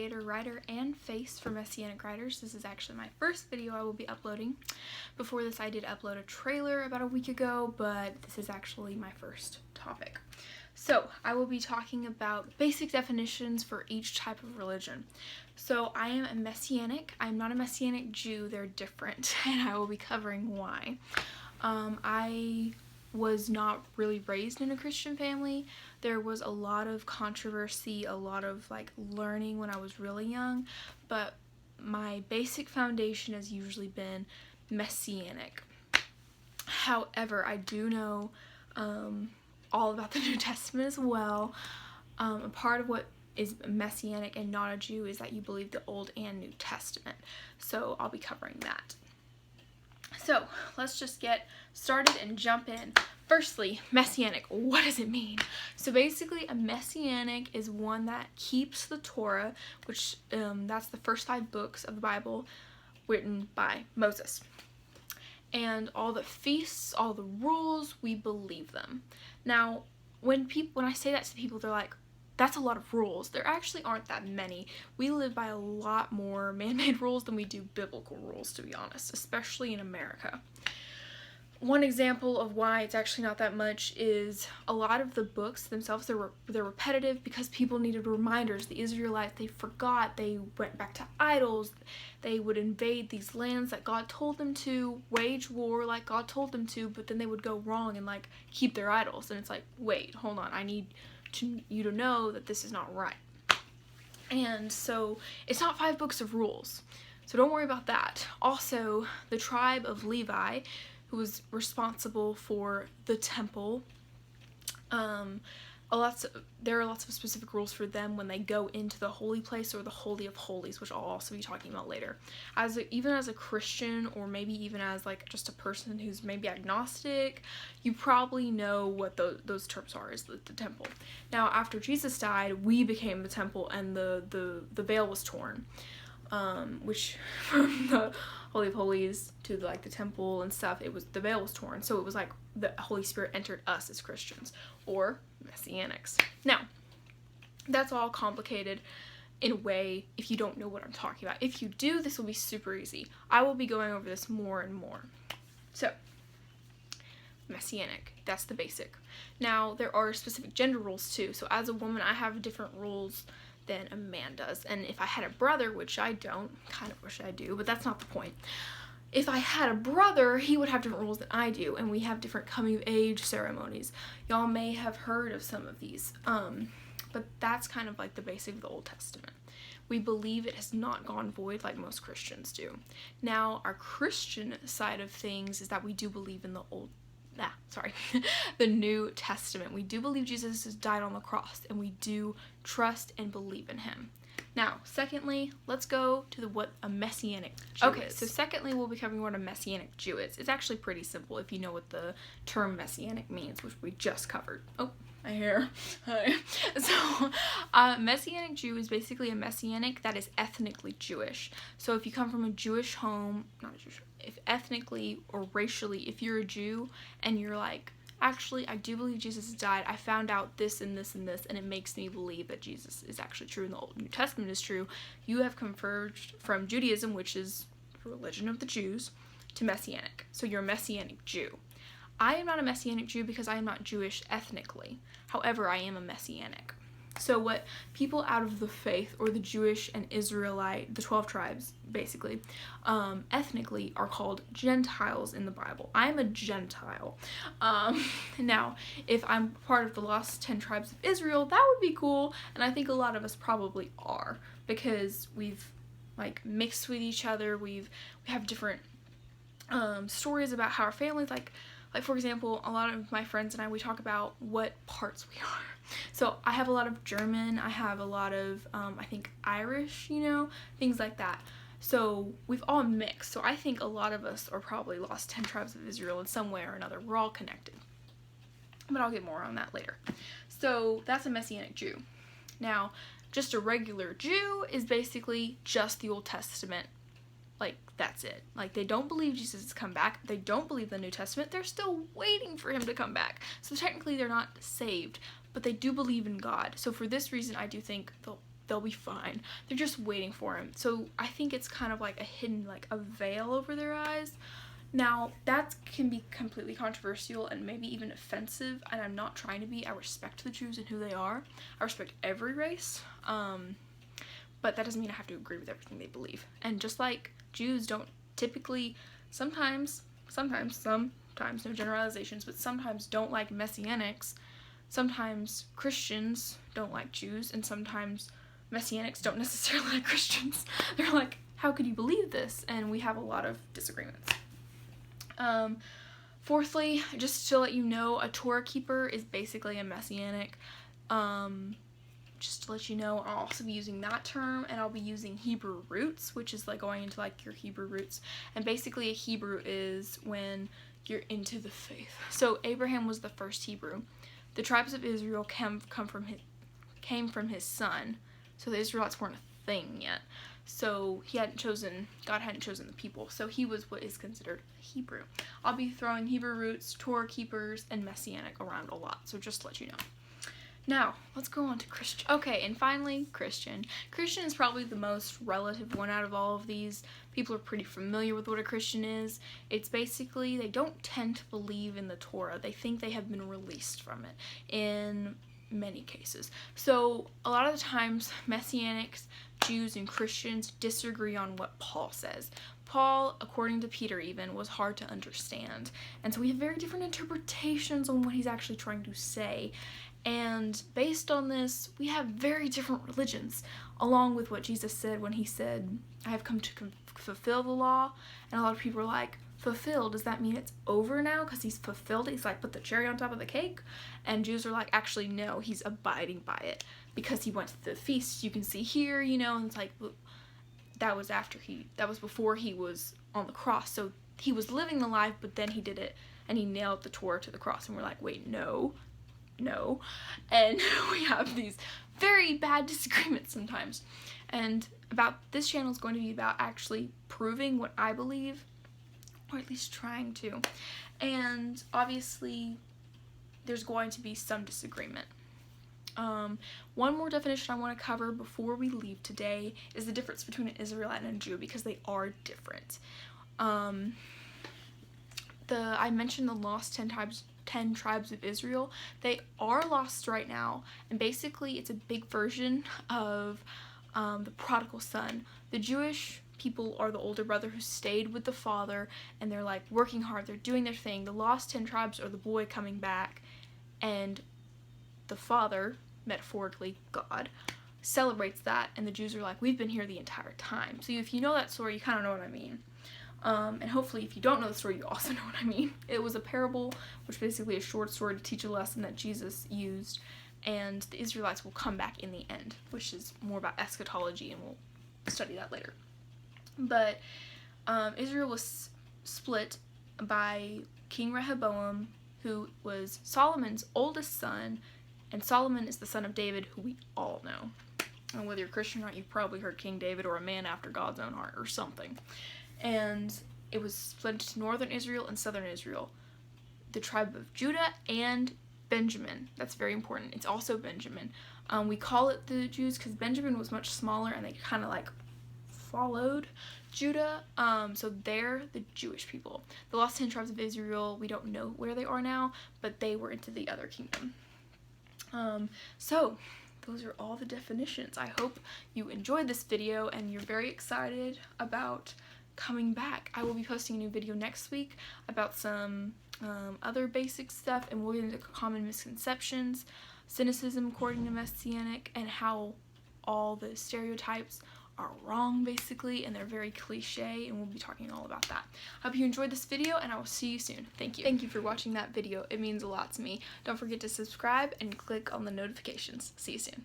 creator, writer, and face for Messianic Writers. This is actually my first video I will be uploading. Before this I did upload a trailer about a week ago, but this is actually my first topic. So I will be talking about basic definitions for each type of religion. So I am a Messianic. I'm not a Messianic Jew, they're different, and I will be covering why. I was not really raised in a Christian family. There was a lot of controversy, a lot of learning when I was really young, but my basic foundation has usually been Messianic. However, I do know all about the New Testament as well. A part of what is Messianic and not a Jew is that you believe the Old and New Testament. So I'll be covering that. So let's just get started and jump in. Firstly, Messianic, what does it mean? So basically a Messianic is one that keeps the Torah, which that's the first 5 books of the Bible written by Moses. And all the feasts, all the rules, we believe them. Now, when I say that to people, they're like, that's a lot of rules. There actually aren't that many. We live by a lot more man-made rules than we do biblical rules, to be honest, especially in America. One example of why it's actually not that much is a lot of the books themselves, they're repetitive because people needed reminders. The Israelites, they forgot, they went back to idols, they would invade these lands that God told them to, wage war like God told them to, but then they would go wrong and keep their idols. And it's like, wait, hold on, I need you to know that this is not right. And so it's not 5 books of rules, so don't worry about that. Also, the tribe of Levi, who was responsible for the temple, there are lots of specific rules for them when they go into the holy place or the Holy of Holies, which I'll also be talking about later. Even as a Christian, or maybe even as just a person who's maybe agnostic, you probably know what those terms are, is the temple. Now, after Jesus died, we became the temple, and the veil was torn, which from the Holy of Holies to the temple and stuff, the veil was torn, so it was the Holy Spirit entered us as Christians, or Messianics. Now, that's all complicated in a way if you don't know what I'm talking about. If you do, this will be super easy. I will be going over this more and more. So, Messianic, that's the basic. Now, there are specific gender rules too. So as a woman, I have different rules than a man does. And if I had a brother, which I don't, kind of wish I do, but that's not the point. If I had a brother, he would have different rules than I do, and we have different coming of age ceremonies. Y'all may have heard of some of these, but that's kind of the basic of the Old Testament. We believe it has not gone void like most Christians do. Now, our Christian side of things is that we do believe in the New Testament. We do believe Jesus has died on the cross, and we do trust and believe in him. Now, secondly, let's go to what a Messianic Jew is. Okay, so secondly, we'll be covering what a Messianic Jew is. It's actually pretty simple if you know what the term Messianic means, which we just covered. Oh, my hair. Hi. So, Messianic Jew is basically a Messianic that is ethnically Jewish. So if you come from a Jewish home, if ethnically or racially, if you're a Jew and you're actually, I do believe Jesus died. I found out this and this and this, and it makes me believe that Jesus is actually true and the Old New Testament is true. You have converged from Judaism, which is the religion of the Jews, to Messianic. So you're a Messianic Jew. I am not a Messianic Jew because I am not Jewish ethnically. However, I am a Messianic. So what people out of the faith, or the Jewish and Israelite, the 12 tribes, basically, ethnically are called Gentiles in the Bible. I'm a Gentile. Now, if I'm part of the lost 10 tribes of Israel, that would be cool, and I think a lot of us probably are, because we've, mixed with each other, we have different, stories about how our families, for example, a lot of my friends and I, we talk about what parts we are. So I have a lot of German, I have a lot of, I think Irish, things like that. So we've all mixed. So I think a lot of us are probably lost 10 tribes of Israel in some way or another. We're all connected. But I'll get more on that later. So that's a Messianic Jew. Now, just a regular Jew is basically just the Old Testament. That's it. They don't believe Jesus has come back. They don't believe the New Testament. They're still waiting for him to come back. So technically they're not saved, but they do believe in God. So for this reason, I do think the they'll be fine. They're just waiting for him. So I think it's kind of like a hidden, like a veil over their eyes. Now, that can be completely controversial and maybe even offensive, and I'm not trying to be. I respect the Jews and who they are. I respect every race, but that doesn't mean I have to agree with everything they believe. And just like Jews don't typically, sometimes, no generalizations, but sometimes don't like Messianics, sometimes Christians don't like Jews, and sometimes Messianics don't necessarily like Christians. They're like, how could you believe this? And we have a lot of disagreements. Fourthly, just to let you know, a Torah keeper is basically a Messianic. Just to let you know, I'll also be using that term, and I'll be using Hebrew roots, which is like going into like your Hebrew roots. And basically a Hebrew is when you're into the faith. So Abraham was the first Hebrew. The tribes of Israel came from his son. So the Israelites weren't a thing yet. So God hadn't chosen the people. So he was what is considered Hebrew. I'll be throwing Hebrew roots, Torah keepers, and Messianic around a lot. So just to let you know. Now, let's go on to Christian. Okay, and finally, Christian. Christian is probably the most relative one out of all of these. People are pretty familiar with what a Christian is. It's basically, they don't tend to believe in the Torah. They think they have been released from it in many cases. So, a lot of the times, Messianics, Jews, and Christians disagree on what Paul says. Paul, according to Peter even, was hard to understand. And so we have very different interpretations on what he's actually trying to say. And based on this, we have very different religions, along with what Jesus said when he said, I have come to fulfill the law. And a lot of people are like, fulfill, does that mean it's over now? Because he's fulfilled it. He's like, put the cherry on top of the cake. And Jews are like, actually, no, he's abiding by it. Because he went to the feast, you can see here, and it's like, that was before he was on the cross. So he was living the life, but then he did it, and he nailed the Torah to the cross. And we're like, wait, no. And we have these very bad disagreements sometimes. And this channel is going to be about actually proving what I believe, or at least trying to. And obviously, there's going to be some disagreement. One more definition I want to cover before we leave today is the difference between an Israelite and a Jew, because they are different. I mentioned the lost 10 tribes of Israel. They are lost right now, and basically it's a big version of the prodigal son. The Jewish people are the older brother who stayed with the father, and they're like working hard, they're doing their thing. The lost 10 tribes are the boy coming back, and the father, metaphorically God, celebrates that, and the Jews are like, we've been here the entire time. So if you know that story, you kind of know what I mean. And hopefully if you don't know the story, you also know what I mean. It was a parable, which basically a short story to teach a lesson that Jesus used, and the Israelites will come back in the end, which is more about eschatology, and we'll study that later. But Israel was split by King Rehoboam, who was Solomon's oldest son, and Solomon is the son of David, who we all know. And whether you're Christian or not, you've probably heard King David or a man after God's own heart or something. And it was split into northern Israel and southern Israel. The tribe of Judah and Benjamin. That's very important. It's also Benjamin. We call it the Jews because Benjamin was much smaller, and they kind of like followed Judah. So they're the Jewish people. The lost 10 tribes of Israel, we don't know where they are now, but they were into the other kingdom. So those are all the definitions. I hope you enjoyed this video and you're very excited about coming back. I will be posting a new video next week about some other basic stuff, and we'll get into common misconceptions, cynicism according to Messianic, and how all the stereotypes are wrong basically, and they're very cliche, and we'll be talking all about that. I hope you enjoyed this video, and I will see you soon. Thank you. Thank you for watching that video. It means a lot to me. Don't forget to subscribe and click on the notifications. See you soon.